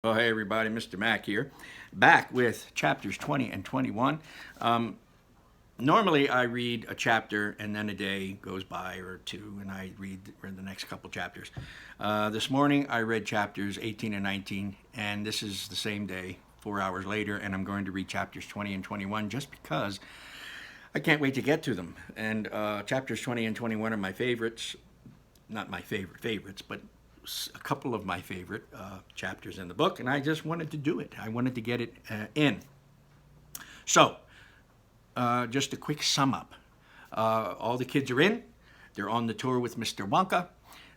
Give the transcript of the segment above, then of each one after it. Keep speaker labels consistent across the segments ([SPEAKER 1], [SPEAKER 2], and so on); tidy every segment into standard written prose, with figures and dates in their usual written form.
[SPEAKER 1] Oh, hey everybody, Mr. Mack here, back with chapters 20 and 21. Normally I read a chapter and then a day goes by or two and I read the next couple chapters. This morning I read chapters 18 and 19, and this is the same day, 4 hours later, and I'm going to read chapters 20 and 21 just because I can't wait to get to them. And chapters 20 and 21 are my favorites. Not my favorites, but a couple of my favorite chapters in the book, and I just wanted to do it. I wanted to get it in. So, just a quick sum up. All the kids are in. They're on the tour with Mr. Wonka.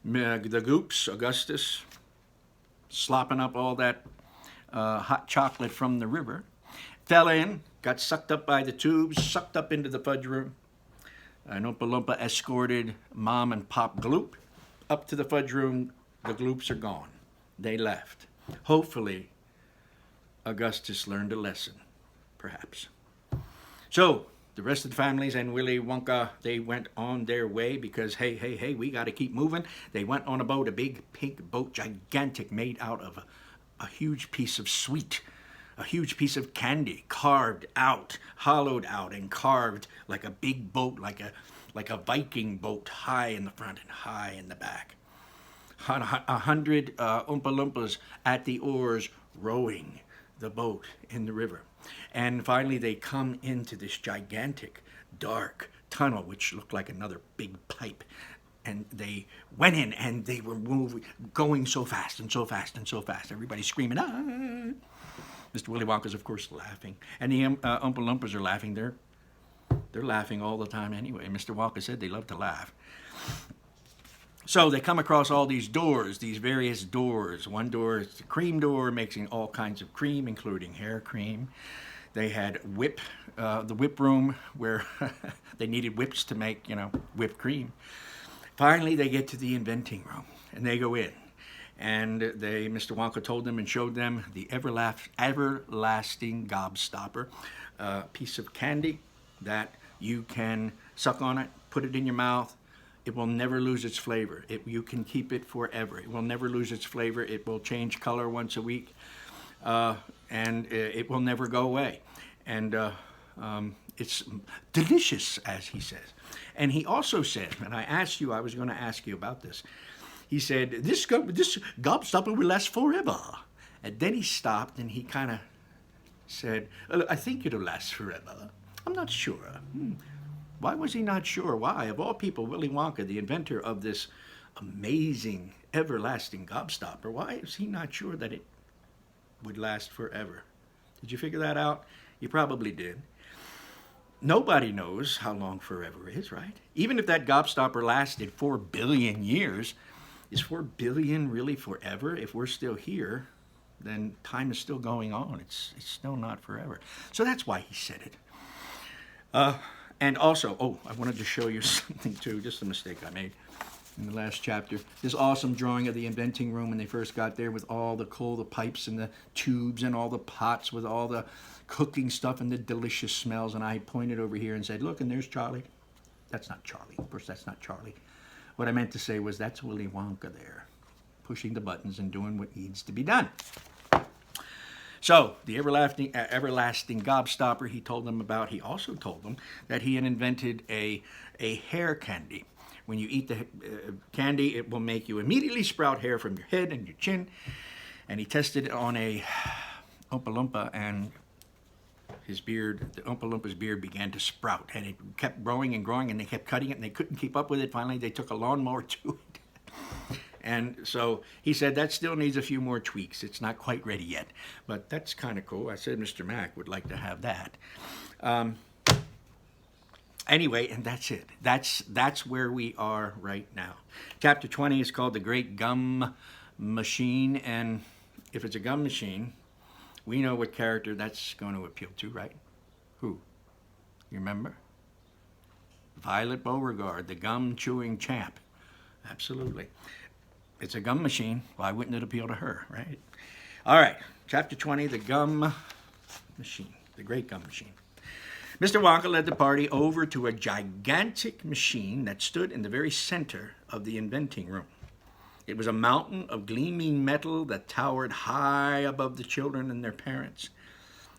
[SPEAKER 1] The Goops, Augustus, slopping up all that hot chocolate from the river. Fell in, got sucked up by the tubes, sucked up into the fudge room. And Oompa Loompa escorted Mom and Pop Gloop up to the fudge room. The Gloops are gone. They left. Hopefully, Augustus learned a lesson, perhaps. So, the rest of the families and Willy Wonka, they went on their way because, hey, we got to keep moving. They went on a boat, a big pink boat, gigantic, made out of a huge piece of sweet, a huge piece of candy, carved out, hollowed out, and carved like a big boat, like a Viking boat, high in the front and high in the back. 100 Oompa Loompas at the oars rowing the boat in the river. And finally they come into this gigantic, dark tunnel, which looked like another big pipe. And they went in and they were going so fast and so fast and so fast. Everybody's screaming, ah! Mr. Willy Wonka's, of course, laughing. And the Oompa Loompas are laughing. They're laughing all the time anyway. Mr. Wonka said they love to laugh. So they come across all these doors, these various doors. One door is the cream door, making all kinds of cream, including hair cream. They had the whip room where they needed whips to make, whipped cream. Finally, they get to the inventing room, and they go in. And Mr. Wonka told them and showed them the everlasting gobstopper, a piece of candy that you can suck on it, put it in your mouth. It will never lose its flavor. You can keep it forever. It will never lose its flavor. It will change color once a week, and it will never go away. And it's delicious, as he says. And he also said, and I was going to ask you about this. He said, this gobstopper will last forever. And then he stopped and he kind of said, I think it'll last forever. I'm not sure. Why was he not sure? Why? Of all people, Willy Wonka, the inventor of this amazing, everlasting gobstopper, why is he not sure that it would last forever? Did you figure that out? You probably did. Nobody knows how long forever is, right? Even if that gobstopper lasted 4 billion years, is 4 billion really forever? If we're still here, then time is still going on. It's still not forever. So that's why he said it. And also, I wanted to show you something too, just a mistake I made in the last chapter. This awesome drawing of the inventing room when they first got there with all the coal, the pipes and the tubes and all the pots with all the cooking stuff and the delicious smells. And I pointed over here and said, look, and there's Charlie. That's not Charlie. Of course, that's not Charlie. What I meant to say was that's Willy Wonka there, pushing the buttons and doing what needs to be done. So, the everlasting gobstopper he told them about, he also told them that he had invented a hair candy. When you eat the candy, it will make you immediately sprout hair from your head and your chin. And he tested it on a Oompa Loompa, and the Oompa Loompa's beard began to sprout. And it kept growing and growing, and they kept cutting it, and they couldn't keep up with it. Finally, they took a lawnmower to it. And so he said that still needs a few more tweaks. It's not quite ready yet, but that's kind of cool. I said Mr. Mack would like to have that. Anyway, and that's it. That's where we are right now. Chapter 20 is called The Great Gum Machine, and if it's a gum machine, we know what character that's going to appeal to, right? Who? You remember? Violet Beauregard, the gum-chewing champ. Absolutely. It's a gum machine. Why wouldn't it appeal to her, right? All right, chapter 20, the gum machine, the great gum machine. Mr. Wonka led the party over to a gigantic machine that stood in the very center of the inventing room. It was a mountain of gleaming metal that towered high above the children and their parents.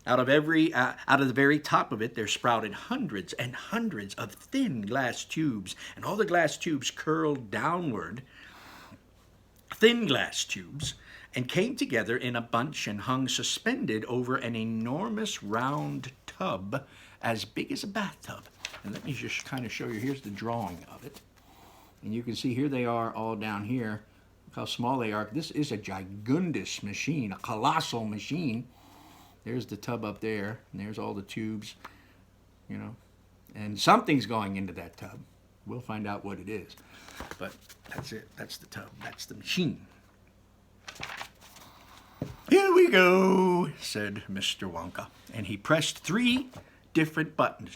[SPEAKER 1] Out of the very top of it, there sprouted hundreds and hundreds of thin glass tubes, and all the glass tubes curled downward, thin glass tubes, and came together in a bunch and hung suspended over an enormous round tub as big as a bathtub. And let me just kind of show you. Here's the drawing of it. And you can see here they are all down here. Look how small they are. This is a gigundous machine, a colossal machine. There's the tub up there, and there's all the tubes, you know. And something's going into that tub. We'll find out what it is. But that's it. That's the tub. That's the machine. Here we go, said Mr. Wonka. And he pressed 3 different buttons.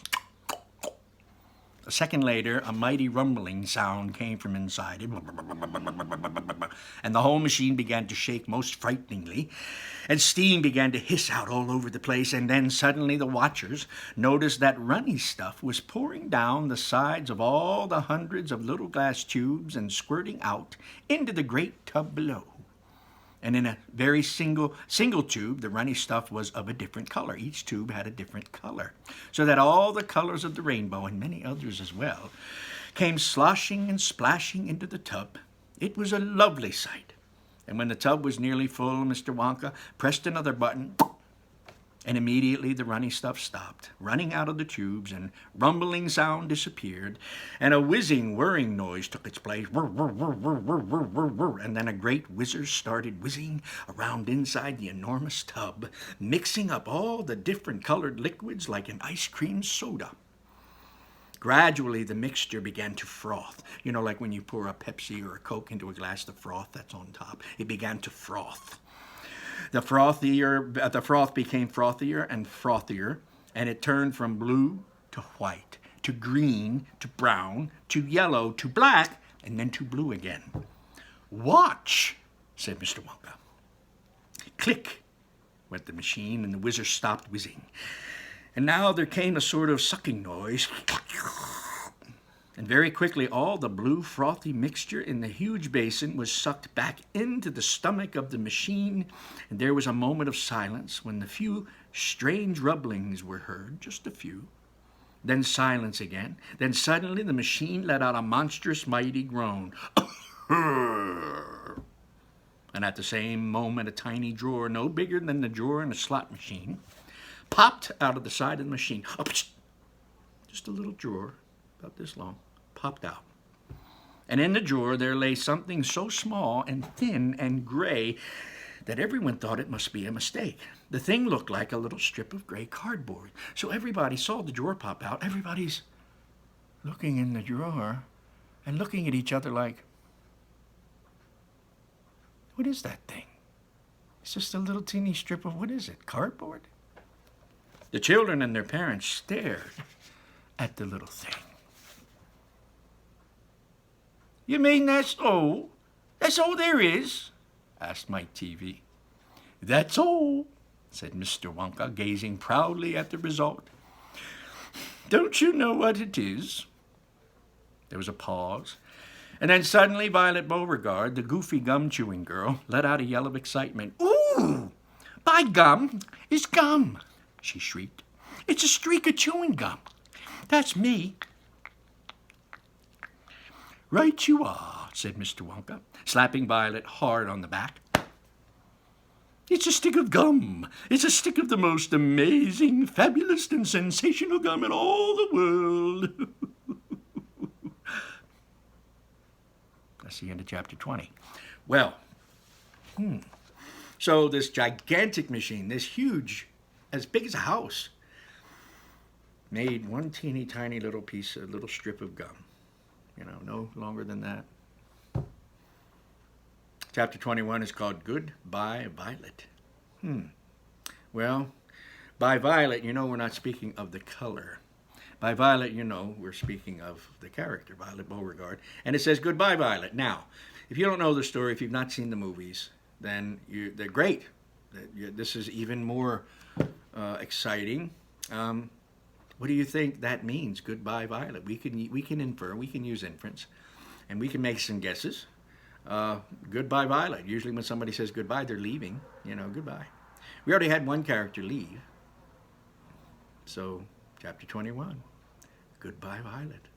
[SPEAKER 1] A second later, a mighty rumbling sound came from inside it, and the whole machine began to shake most frighteningly, and steam began to hiss out all over the place, and then suddenly the watchers noticed that runny stuff was pouring down the sides of all the hundreds of little glass tubes and squirting out into the great tub below. And in a very single tube, the runny stuff was of a different color. Each tube had a different color, so that all the colors of the rainbow, and many others as well, came sloshing and splashing into the tub. It was a lovely sight. And when the tub was nearly full, Mr. Wonka pressed another button, and immediately the runny stuff stopped running out of the tubes, and rumbling sound disappeared, and a whizzing, whirring noise took its place. Whir, whir, whir, whir, whir, whir, whir, whir. And then a great whizzer started whizzing around inside the enormous tub, mixing up all the different colored liquids like an ice cream soda. Gradually, the mixture began to froth. You know, like when you pour a Pepsi or a Coke into a glass, the froth that's on top. It began to froth. The froth became frothier and frothier, and it turned from blue to white, to green, to brown, to yellow, to black, and then to blue again. Watch, said Mr. Wonka. Click went the machine, and the whizzer stopped whizzing. And now there came a sort of sucking noise. And very quickly all the blue frothy mixture in the huge basin was sucked back into the stomach of the machine, and there was a moment of silence when the few strange rumblings were heard, just a few. Then silence again. Then suddenly the machine let out a monstrous mighty groan. And at the same moment a tiny drawer, no bigger than the drawer in a slot machine, popped out of the side of the machine. Just a little drawer, about this long, popped out. And in the drawer there lay something so small and thin and gray that everyone thought it must be a mistake. The thing looked like a little strip of gray cardboard. So everybody saw the drawer pop out. Everybody's looking in the drawer and looking at each other like, what is that thing? It's just a little teeny strip of, what is it, cardboard? The children and their parents stared at the little thing. You mean that's all? That's all there is? Asked Mike TV. That's all, said Mr. Wonka, gazing proudly at the result. Don't you know what it is? There was a pause, and then suddenly Violet Beauregard, the goofy gum-chewing girl, let out a yell of excitement. Ooh! By gum, it's gum, she shrieked. It's a streak of chewing gum. That's me. Right you are, said Mr. Wonka, slapping Violet hard on the back. It's a stick of gum. It's a stick of the most amazing, fabulous, and sensational gum in all the world. That's the end of chapter 20. Well, so this gigantic machine, this huge, as big as a house, made one teeny tiny little piece, a little strip of gum. You know, no longer than that. Chapter 21 is called Goodbye Violet. Well, by violet, you know we're not speaking of the color. By violet, you know we're speaking of the character, Violet Beauregard. And it says, Goodbye, Violet. Now, if you don't know the story, if you've not seen the movies, then they're great. This is even more exciting. What do you think that means, Goodbye, Violet? We can infer, we can use inference, and we can make some guesses. Goodbye, Violet. Usually when somebody says goodbye, they're leaving. Goodbye. We already had one character leave. So, chapter 21, Goodbye, Violet.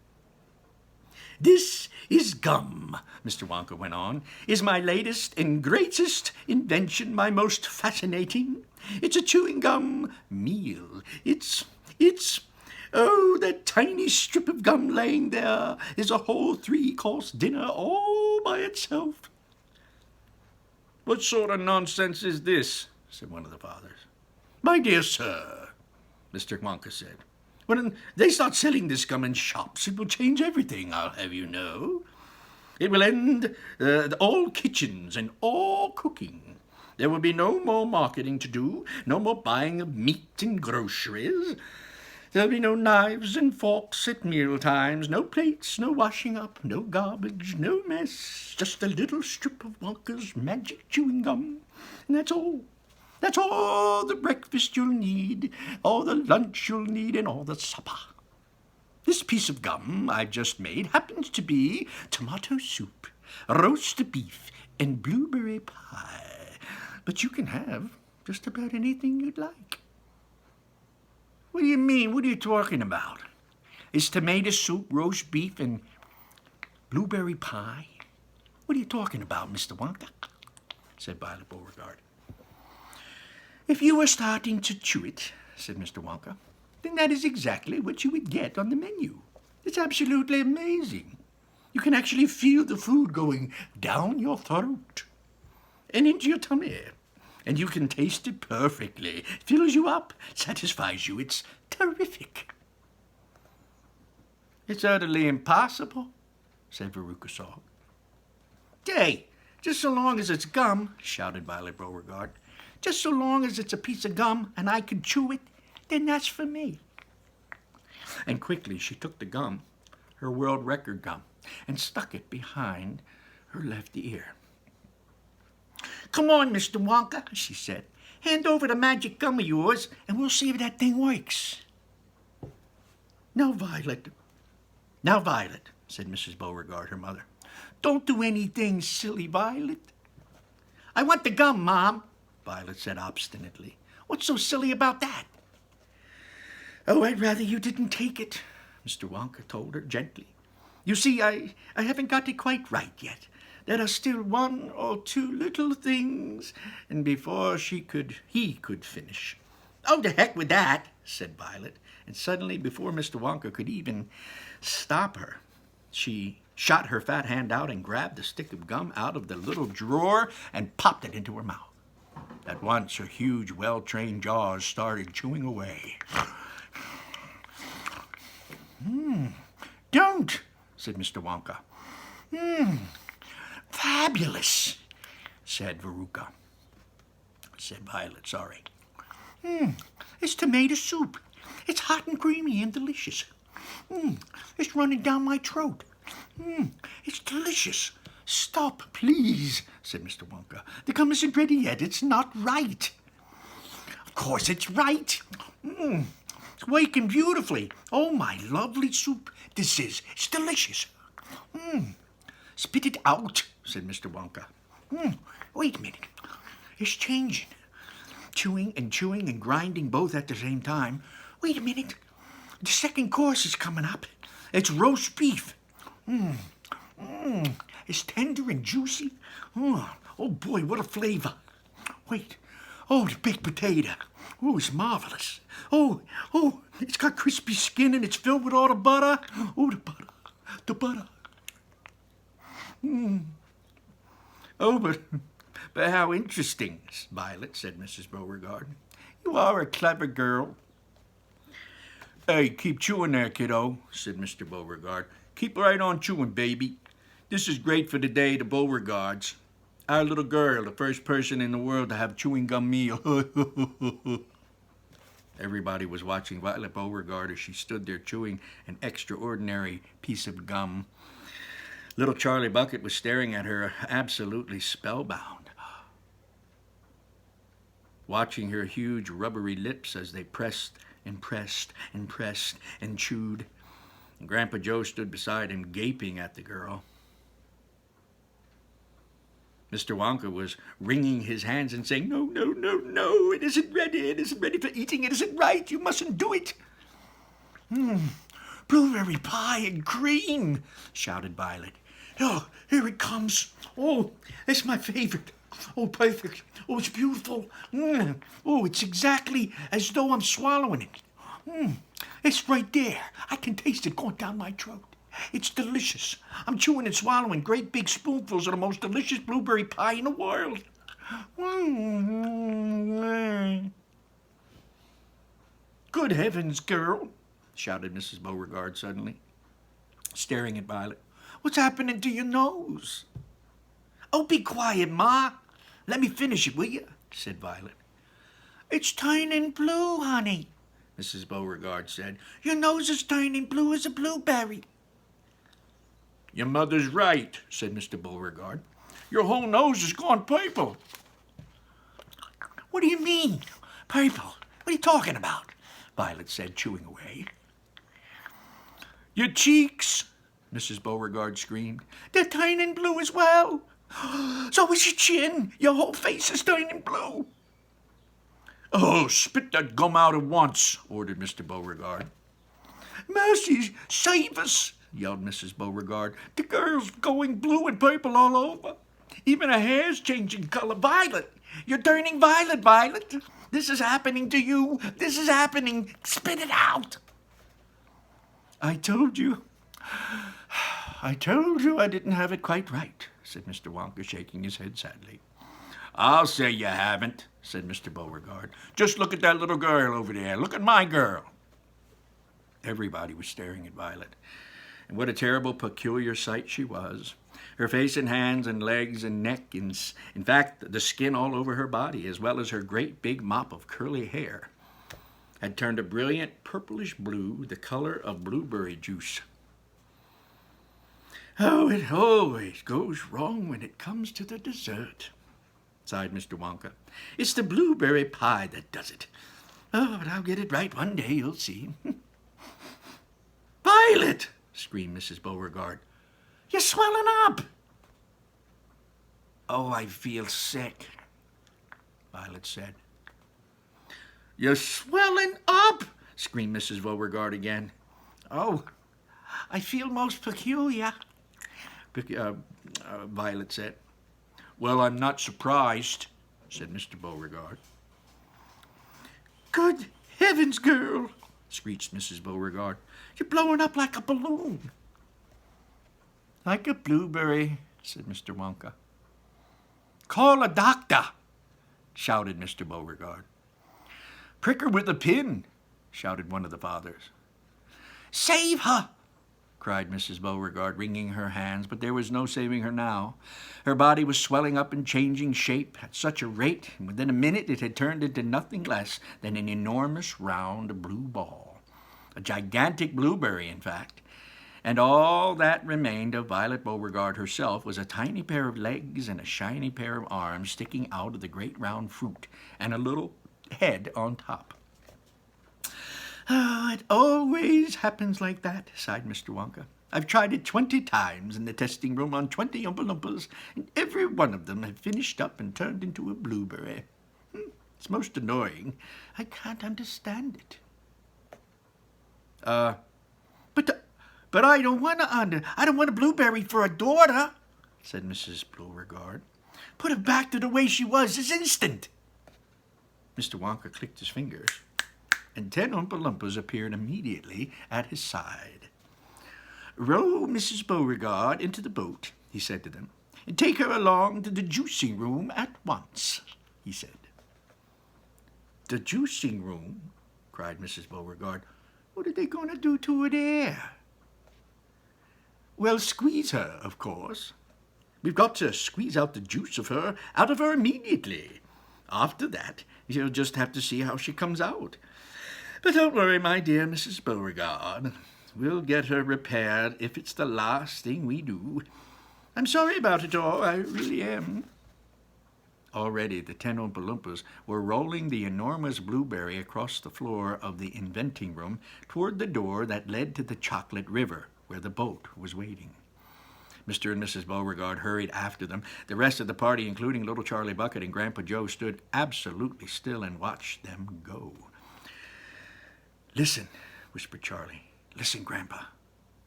[SPEAKER 1] This is gum, Mr. Wonka went on, is my latest and greatest invention, my most fascinating. It's a chewing gum meal. Oh, that tiny strip of gum laying there is a whole 3-course dinner all by itself. What sort of nonsense is this? Said one of the fathers. My dear sir, Mr. Wonka said, when they start selling this gum in shops, it will change everything, I'll have you know. It will end all kitchens and all cooking. There will be no more marketing to do, no more buying of meat and groceries. There'll be no knives and forks at meal times, no plates, no washing up, no garbage, no mess. Just a little strip of Wonka's magic chewing gum, and that's all. That's all the breakfast you'll need, all the lunch you'll need, and all the supper. This piece of gum I've just made happens to be tomato soup, roast beef, and blueberry pie. But you can have just about anything you'd like. What do you mean? What are you talking about? Is tomato soup, roast beef, and blueberry pie? What are you talking about, Mr. Wonka? Said Violet Beauregard. If you were starting to chew it, said Mr. Wonka, then that is exactly what you would get on the menu. It's absolutely amazing. You can actually feel the food going down your throat and into your tummy. And you can taste it perfectly. It fills you up, satisfies you. It's terrific. It's utterly impossible, said Veruca Salt. Hey, just so long as it's gum, shouted Violet Beauregard. Just so long as it's a piece of gum and I can chew it, then that's for me. And quickly she took the gum, her world record gum, and stuck it behind her left ear. Come on, Mr. Wonka, she said. Hand over the magic gum of yours, and we'll see if that thing works. Now, Violet, said Mrs. Beauregard, her mother. Don't do anything silly, Violet. I want the gum, Mom, Violet said obstinately. What's so silly about that? Oh, I'd rather you didn't take it, Mr. Wonka told her gently. You see, I haven't got it quite right yet. There are still 1 or 2 little things, and before he could finish. Oh, the heck with that, said Violet, and suddenly, before Mr. Wonka could even stop her, she shot her fat hand out and grabbed the stick of gum out of the little drawer and popped it into her mouth. At once, her huge, well-trained jaws started chewing away. Don't, said Mr. Wonka. Fabulous, said Veruca. Said Violet, sorry. It's tomato soup. It's hot and creamy and delicious. It's running down my throat. It's delicious. Stop, please, said Mr. Wonka. The gum isn't ready yet. It's not right. Of course it's right. It's working beautifully. Oh, my lovely soup. It's delicious. Spit it out, said Mr. Wonka. Wait a minute. It's changing. Chewing and grinding both at the same time. Wait a minute. The second course is coming up. It's roast beef. It's tender and juicy. Oh boy, what a flavor. Wait. Oh, the baked potato. Oh, it's marvelous. Oh, it's got crispy skin and it's filled with all the butter. Oh, the butter. Oh, but how interesting, Violet, said Mrs. Beauregard. You are a clever girl. Hey, keep chewing there, kiddo, said Mr. Beauregard. Keep right on chewing, baby. This is great for the day, the Beauregards. Our little girl, the first person in the world to have a chewing gum meal. Everybody was watching Violet Beauregard as she stood there chewing an extraordinary piece of gum. Little Charlie Bucket was staring at her, absolutely spellbound, watching her huge rubbery lips as they pressed and pressed and pressed and chewed. And Grandpa Joe stood beside him, gaping at the girl. Mr. Wonka was wringing his hands and saying, "No, no, no, no, it isn't ready. It isn't ready for eating. It isn't right. You mustn't do it." "Blueberry pie and cream," shouted Violet. "Oh, here it comes. Oh, it's my favorite. Oh, perfect. Oh, it's beautiful. Oh, it's exactly as though I'm swallowing it. It's right there. I can taste it going down my throat. It's delicious. I'm chewing and swallowing great big spoonfuls of the most delicious blueberry pie in the world." "Good heavens, girl," shouted Mrs. Beauregard suddenly, staring at Violet. "What's happening to your nose?" "Oh, be quiet, Ma. Let me finish it, will you?" said Violet. "It's turning blue, honey," Mrs. Beauregard said. "Your nose is turning blue as a blueberry." "Your mother's right," said Mr. Beauregard. "Your whole nose has gone purple." "What do you mean, purple? What are you talking about?" Violet said, chewing away. "Your cheeks," Mrs. Beauregard screamed. "They're turning blue as well. So is your chin. Your whole face is turning blue." "Oh, spit that gum out at once," ordered Mr. Beauregard. "Mercy, save us," yelled Mrs. Beauregard. "The girl's going blue and purple all over. Even her hair's changing color. Violet, you're turning violet, Violet. This is happening to you. This is happening. Spit it out." I told you I didn't have it quite right," said Mr. Wonka, shaking his head sadly. "I'll say you haven't," said Mr. Beauregard. "Just look at that little girl over there. Look at my girl." Everybody was staring at Violet, and what a terrible, peculiar sight she was. Her face and hands and legs and neck, in fact, the skin all over her body, as well as her great big mop of curly hair, had turned a brilliant purplish blue, the color of blueberry juice. "Oh, it always goes wrong when it comes to the dessert," sighed Mr. Wonka. "It's the blueberry pie that does it. Oh, but I'll get it right one day, you'll see." "Violet!" screamed Mrs. Beauregard. "You're swelling up." "Oh, I feel sick," Violet said. "You're swelling up!" screamed Mrs. Beauregard again. "Oh, I feel most peculiar," Violet said. "Well, I'm not surprised," said Mr. Beauregard. "Good heavens, girl," screeched Mrs. Beauregard. "You're blowing up like a balloon." "Like a blueberry," said Mr. Wonka. "Call a doctor," shouted Mr. Beauregard. "Prick her with a pin," shouted one of the fathers. "Save her!" cried Mrs. Beauregard, wringing her hands, but there was no saving her now. Her body was swelling up and changing shape at such a rate, and within a minute it had turned into nothing less than an enormous round blue ball. A gigantic blueberry, in fact. And all that remained of Violet Beauregard herself was a tiny pair of legs and a shiny pair of arms sticking out of the great round fruit, and a little head on top. "Oh, it always happens like that," sighed Mr. Wonka. "I've tried it 20 times in the testing room on 20 Oompa Loompas, and every one of them had finished up and turned into a blueberry. It's most annoying. I can't understand it." But I don't want a blueberry for a daughter," said Mrs. Beauregard. "Put her back to the way she was this instant." Mr. Wonka clicked his fingers, and 10 Oompa Loompas appeared immediately at his side. "Row Mrs. Beauregard into the boat," he said to them, "and take her along to the juicing room at once," he said. "The juicing room?" cried Mrs. Beauregard. "What are they going to do to her there?" "Well, squeeze her, of course. We've got to squeeze out the juice out of her immediately. After that, you'll just have to see how she comes out. But don't worry, my dear Mrs. Beauregard. We'll get her repaired if it's the last thing we do. I'm sorry about it all, I really am." Already the 10 Oompa Loompas were rolling the enormous blueberry across the floor of the inventing room toward the door that led to the chocolate river, where the boat was waiting. Mr. and Mrs. Beauregard hurried after them. The rest of the party, including little Charlie Bucket and Grandpa Joe, stood absolutely still and watched them go. "Listen," whispered Charlie. "Listen, Grandpa.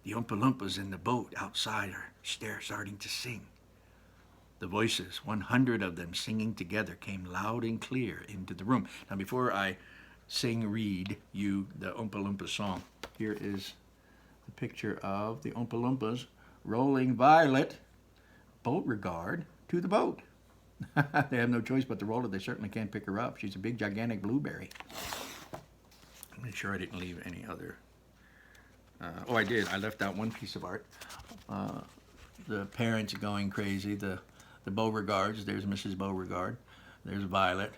[SPEAKER 1] The Oompa Loompas in the boat outside are starting to sing." The voices, 100 of them singing together, came loud and clear into the room. Now, before I read you the Oompa Loompa song, here is the picture of the Oompa Loompas rolling Violet Beauregard to the boat. They have no choice but to roll her. They certainly can't pick her up. She's a big, gigantic blueberry. Make sure I didn't leave any other. I did. I left out one piece of art. The parents going crazy. The Beauregards. There's Mrs. Beauregard. There's Violet.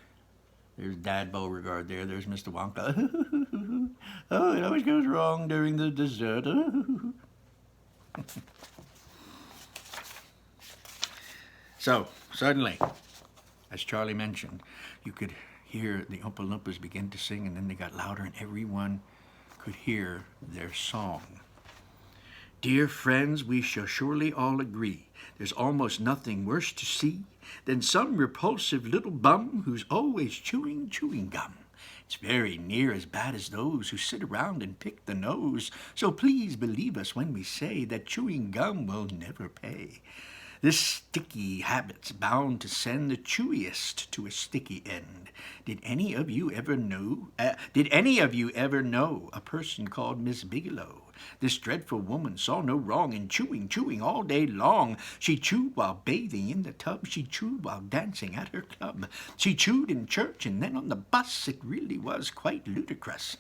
[SPEAKER 1] There's Dad Beauregard there. There's Mr. Wonka. Oh, it always goes wrong during the dessert. So, suddenly, as Charlie mentioned, you could hear the Oompa Loompas begin to sing, and then they got louder, and everyone could hear their song. "Dear friends, we shall surely all agree there's almost nothing worse to see than some repulsive little bum who's always chewing gum. It's very near as bad as those who sit around and pick the nose, so please believe us when we say that chewing gum will never pay. This sticky habit's bound to send the chewiest to a sticky end. Did any of you ever know a person called Miss Bigelow? This dreadful woman saw no wrong in chewing all day long. She chewed while bathing in the tub. She chewed while dancing at her club. She chewed in church and then on the bus. It really was quite ludicrous.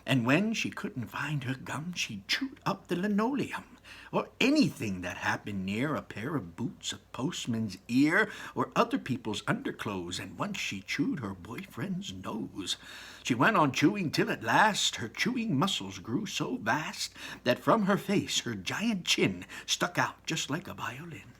[SPEAKER 1] And when she couldn't find her gum, she chewed up the linoleum, or anything that happened near a pair of boots, a postman's ear, or other people's underclothes, and once she chewed her boyfriend's nose. She went on chewing till at last her chewing muscles grew so vast that from her face her giant chin stuck out just like a violin.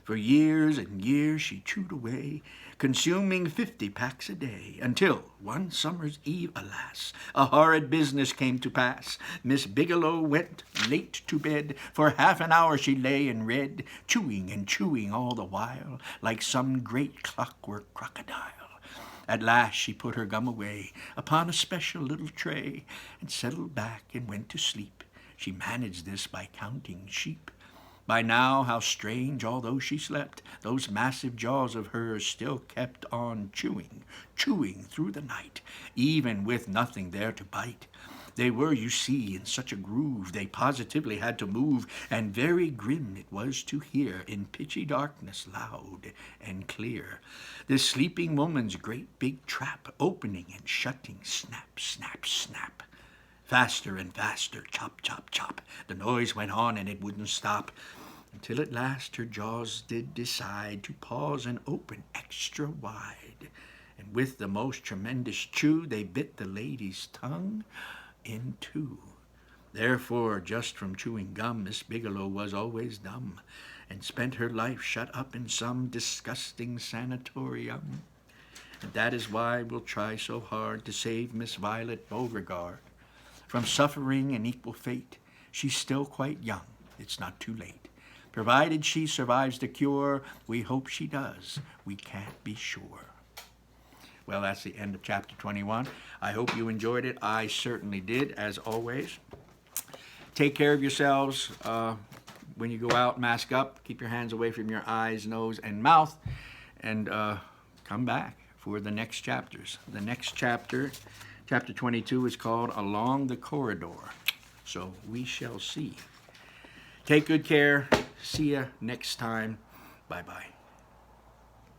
[SPEAKER 1] For years and years she chewed away, consuming 50 packs a day, until one summer's eve, alas, a horrid business came to pass. Miss Bigelow went late to bed. For half an hour she lay and read, chewing and chewing all the while, like some great clockwork crocodile. At last she put her gum away upon a special little tray, and settled back and went to sleep. She managed this by counting sheep. By now, how strange, although she slept, those massive jaws of hers still kept on chewing through the night, even with nothing there to bite. They were, you see, in such a groove, they positively had to move, and very grim it was to hear, in pitchy darkness, loud and clear, this sleeping woman's great big trap, opening and shutting, snap, snap, snap. Faster and faster, chop, chop, chop. The noise went on and it wouldn't stop, until at last her jaws did decide to pause and open extra wide. And with the most tremendous chew, they bit the lady's tongue in two. Therefore, just from chewing gum, Miss Bigelow was always dumb, and spent her life shut up in some disgusting sanatorium. And that is why we'll try so hard to save Miss Violet Beauregard from suffering an equal fate. She's still quite young. It's not too late. Provided she survives the cure, we hope she does. We can't be sure. Well, that's the end of chapter 21. I hope you enjoyed it. I certainly did, as always. Take care of yourselves. When you go out, mask up. Keep your hands away from your eyes, nose, and mouth. And come back for the next chapters. The next chapter, chapter 22, is called Along the Corridor. So we shall see. Take good care. See you next time. Bye-bye.